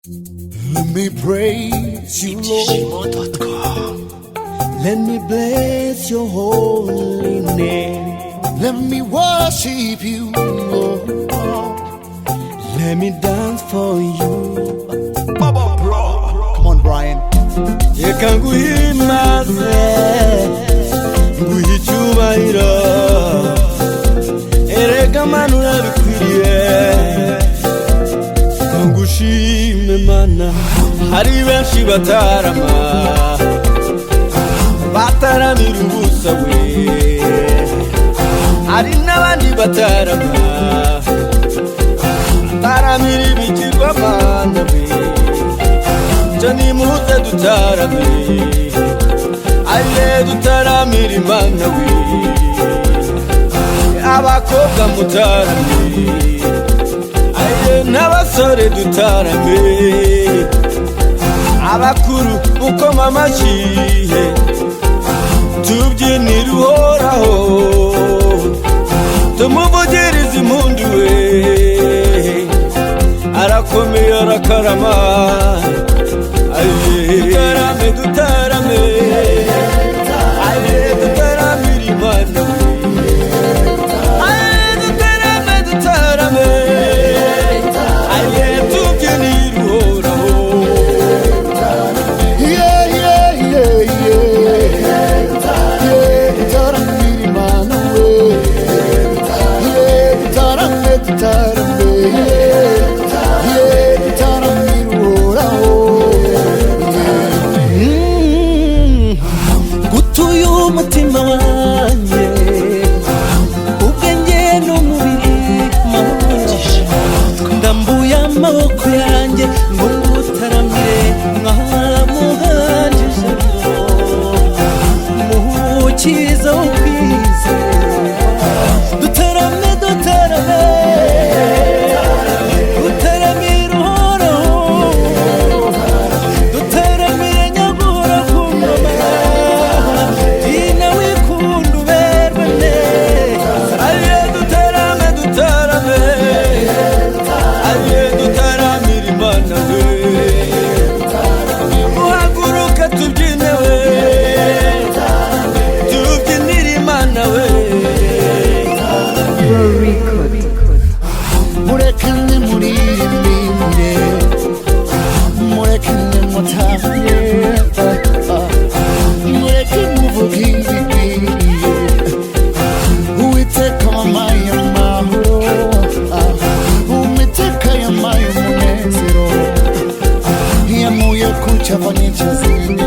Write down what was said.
Let me praise you, Lord. Let me bless your holy name. Let me worship you, Lord. Let me dance for you. Baba, bro. Come on, Brian. You can go in my Guhichubahiro Erega manura bikwiriye Kangushime mana Hari benshi batarama Bataramira ubusa we Hari n'abandi batarama Bataramira ibigirwamana we Jani muze dutarame Aye dutaramira Imana we Abakobwa mutarame Aye n'abasore dutarame Abakuru mukoma amashyi tubyinira uhoraho tumuvugirize impundu we arakomeye arakarama Aye dutarame dutarame Aye dutaramira Imana Aye dutarame dutarame Aye tubyinira uhoraho Yeah yeah yeah yeah dutaramira Imana Yeah dutarame dutarame umutima wanjye ubwenge n'umubiri ndambuye amaboko yanjye ngo ngutaramire mwamuhanjije mukiza ubwiza dutarame dutarame dutaramire uhoraho dutaramire nyagura ku ngoma muhaguruka tubyine we tubyinira Imana we murekane muririmbire murekane mutamye mureke muvuge ibikwiye Uwiteka wampaye amahoro Uwiteka yampaye umunezero yamuye kucava n'icyazindi